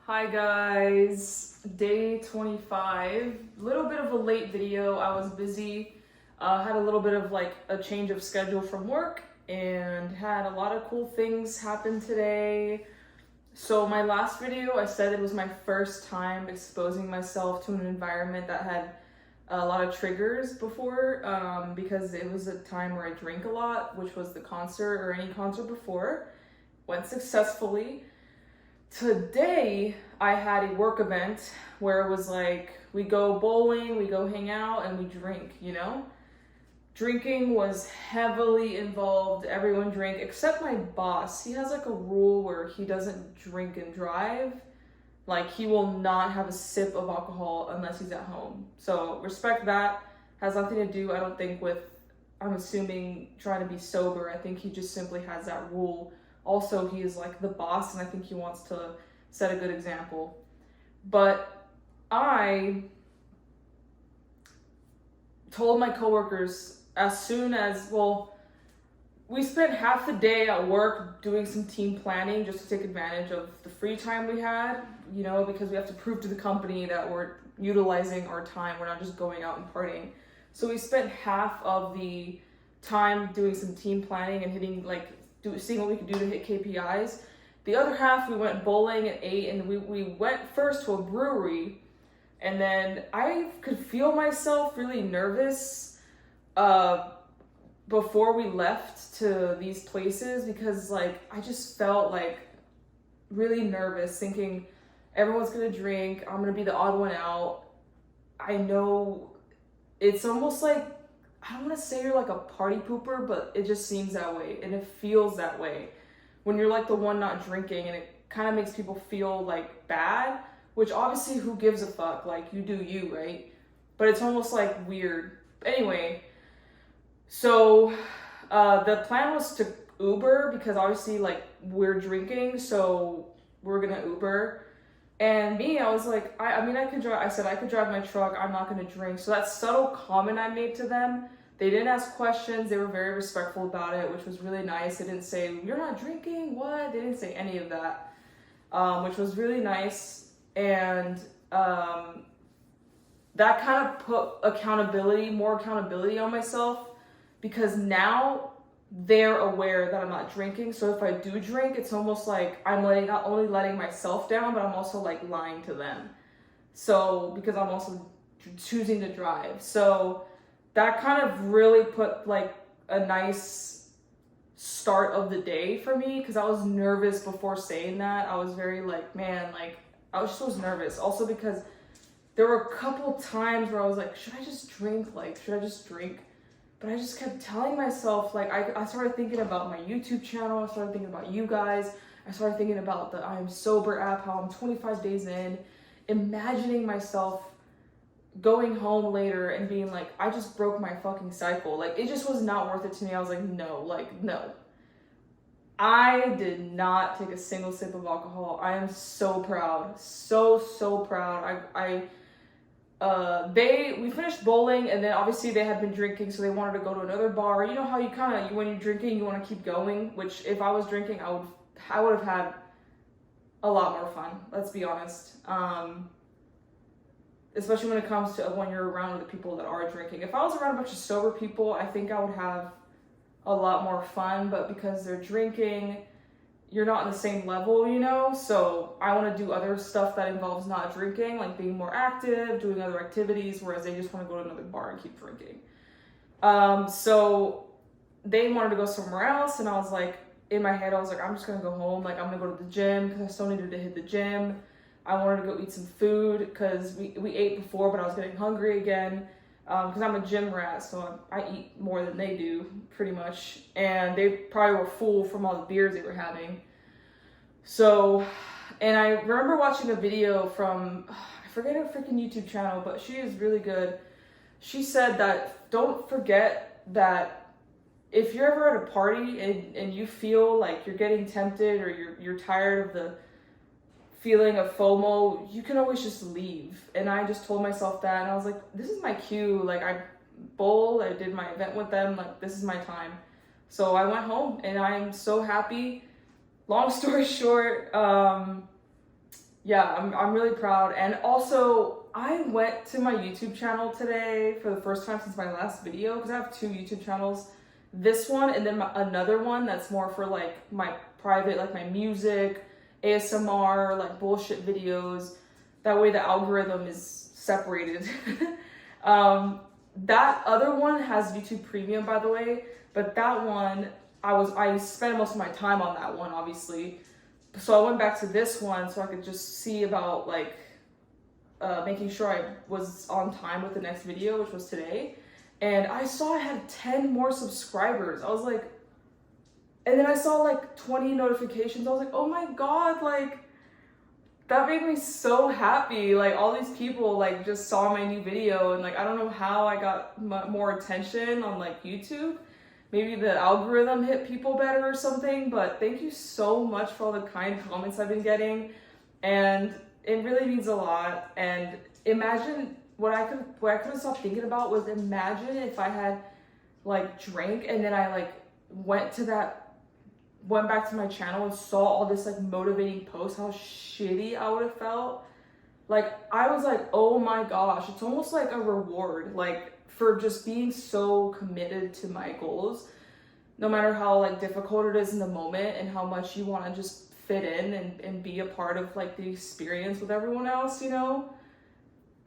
Hi guys, day 25. Little bit of a late video. I was busy. Had a little bit of like a change of schedule from work and had a lot of cool things happen today. So my last video, I said it was my first time exposing myself to an environment that had a lot of triggers before, because it was a time where I drink a lot, which was the concert or any concert before. Went successfully. Today, I had a work event where it was like we go bowling, we go hang out, and we drink. Drinking was heavily involved. Everyone drank except my boss. He has like a rule where he doesn't drink and drive. Like, he will not have a sip of alcohol unless he's at home. So, respect that. Has nothing to do, I don't think, with, I'm assuming, trying to be sober. I think he just simply has that rule. Also, he is like the boss, and I think he wants to set a good example. But I told my coworkers as soon as, we spent half the day at work doing some team planning just to take advantage of the free time we had, because we have to prove to the company that we're utilizing our time. We're not just going out and partying. So we spent half of the time doing some team planning and seeing what we could do to hit KPIs. The other half, we went bowling at 8, and we went first to a brewery, and then I could feel myself really nervous before we left to these places, because I just felt really nervous, thinking everyone's gonna drink, I'm gonna be the odd one out. I know it's almost like, I don't want to say you're like a party pooper, but it just seems that way, and it feels that way when you're like the one not drinking, and it kind of makes people feel like bad, which obviously who gives a fuck, you do you, right? But it's almost like weird. Anyway, so the plan was to Uber, because obviously we're drinking, so we're gonna Uber. And me, I was like, I could drive. I said I could drive my truck. I'm not gonna drink. So that subtle comment I made to them, they didn't ask questions. They were very respectful about it, which was really nice. They didn't say, "You're not drinking." What? They didn't say any of that, which was really nice. And that kind of put more accountability on myself, because now they're aware that I'm not drinking. So if I do drink, it's almost like I'm not only letting myself down, but I'm also lying to them. So, because I'm also choosing to drive. So that kind of really put a nice start of the day for me, because I was nervous before saying that. I was very I was nervous. Also because there were a couple times where I was like, should I just drink? Should I just drink? But I just kept telling myself, I started thinking about my YouTube channel. I started thinking about you guys. I started thinking about the I Am Sober app, how I'm 25 days in, imagining myself going home later and being like, I just broke my fucking cycle. It just was not worth it to me. I was like, no. I did not take a single sip of alcohol. I am so proud. So proud. We finished bowling, and then obviously they had been drinking, so they wanted to go to another bar. You know how when you're drinking, you want to keep going, which if I was drinking, I would have had a lot more fun, let's be honest. Especially when it comes to when you're around the people that are drinking. If I was around a bunch of sober people, I think I would have a lot more fun, but because they're drinking, you're not on the same level, so I want to do other stuff that involves not drinking, like being more active, doing other activities, whereas they just want to go to another bar and keep drinking. So they wanted to go somewhere else, and I was like, in my head, I was like, I'm just gonna go home. I'm gonna go to the gym, because I still needed to hit the gym. I wanted to go eat some food, because we ate before, but I was getting hungry again, because I'm a gym rat, so I eat more than they do, pretty much. And they probably were full from all the beers they were having. So, and I remember watching a video from, I forget her freaking YouTube channel, but she is really good. She said that don't forget that if you're ever at a party and you feel like you're getting tempted, or you're tired of the feeling of FOMO, you can always just leave. And I just told myself that, and I was like, this is my cue. I bowled, I did my event with them, this is my time. So I went home, and I'm so happy. Long story short, yeah, I'm really proud. And also, I went to my YouTube channel today for the first time since my last video, because I have two YouTube channels. This one and then another one that's more for like my private, like my music, ASMR, like bullshit videos. That way the algorithm is separated. That other one has YouTube Premium, by the way, but that one, I spent most of my time on that one, obviously. So I went back to this one so I could just see about like making sure I was on time with the next video, which was today. And I saw I had 10 more subscribers. I was like, and then I saw like 20 notifications. I was like, oh my God, like that made me so happy. Like all these people like just saw my new video, and like I don't know how I got more attention on like YouTube. Maybe the algorithm hit people better or something, but thank you so much for all the kind comments I've been getting, and it really means a lot. And imagine what I couldn't stop thinking about was, imagine if I had like drank and then I like went back to my channel and saw all this like motivating posts, how shitty I would have felt. Like I was like, oh my gosh, it's almost like a reward, like for just being so committed to my goals, no matter how like difficult it is in the moment and how much you want to just fit in and be a part of like the experience with everyone else, you know?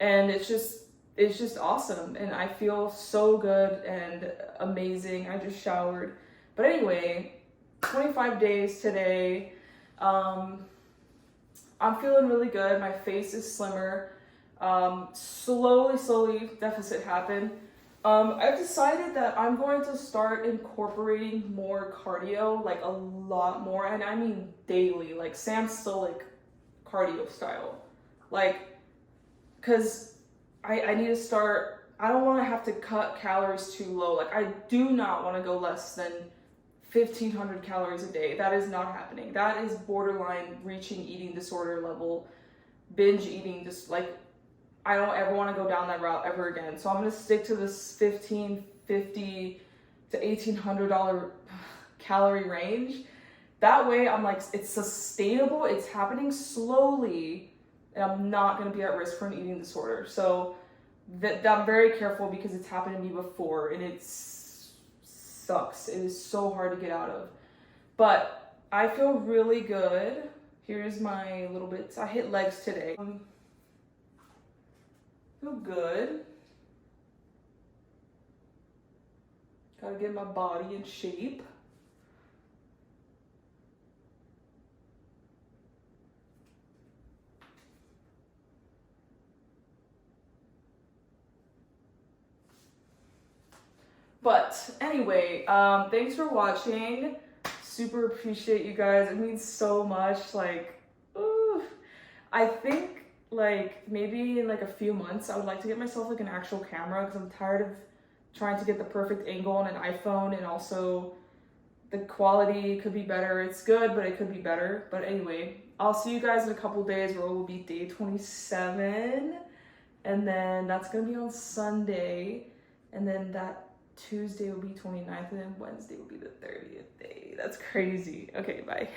And it's just awesome, and I feel so good and amazing. I just showered. But anyway, 25 days today. I'm feeling really good. My face is slimmer. Slowly deficit happened. I've decided that I'm going to start incorporating more cardio, like a lot more, and I mean daily, like Sam Sulek cardio style. Like, cause I need to start, I don't want to have to cut calories too low. Like I do not want to go less than 1,500 calories a day. That is not happening. That is borderline reaching eating disorder level, binge eating, just like, I don't ever want to go down that route ever again. So I'm going to stick to this $1,550 to $1,800 calorie range. That way I'm like, it's sustainable, it's happening slowly, and I'm not going to be at risk for an eating disorder. So that I'm very careful, because it's happened to me before and it sucks. It is so hard to get out of. But I feel really good. Here's my little bits. I hit legs today. Feel good. Gotta get my body in shape. But anyway, thanks for watching. Super appreciate you guys. It means so much. Like, ooh, I think like maybe in like a few months I would like to get myself like an actual camera, because I'm tired of trying to get the perfect angle on an iPhone, and also the quality could be better. It's good, but it could be better. But anyway, I'll see you guys in a couple days, where it will be day 27, and then that's gonna be on Sunday, and then that Tuesday will be 29th, and then Wednesday will be the 30th day. That's crazy. Okay, bye.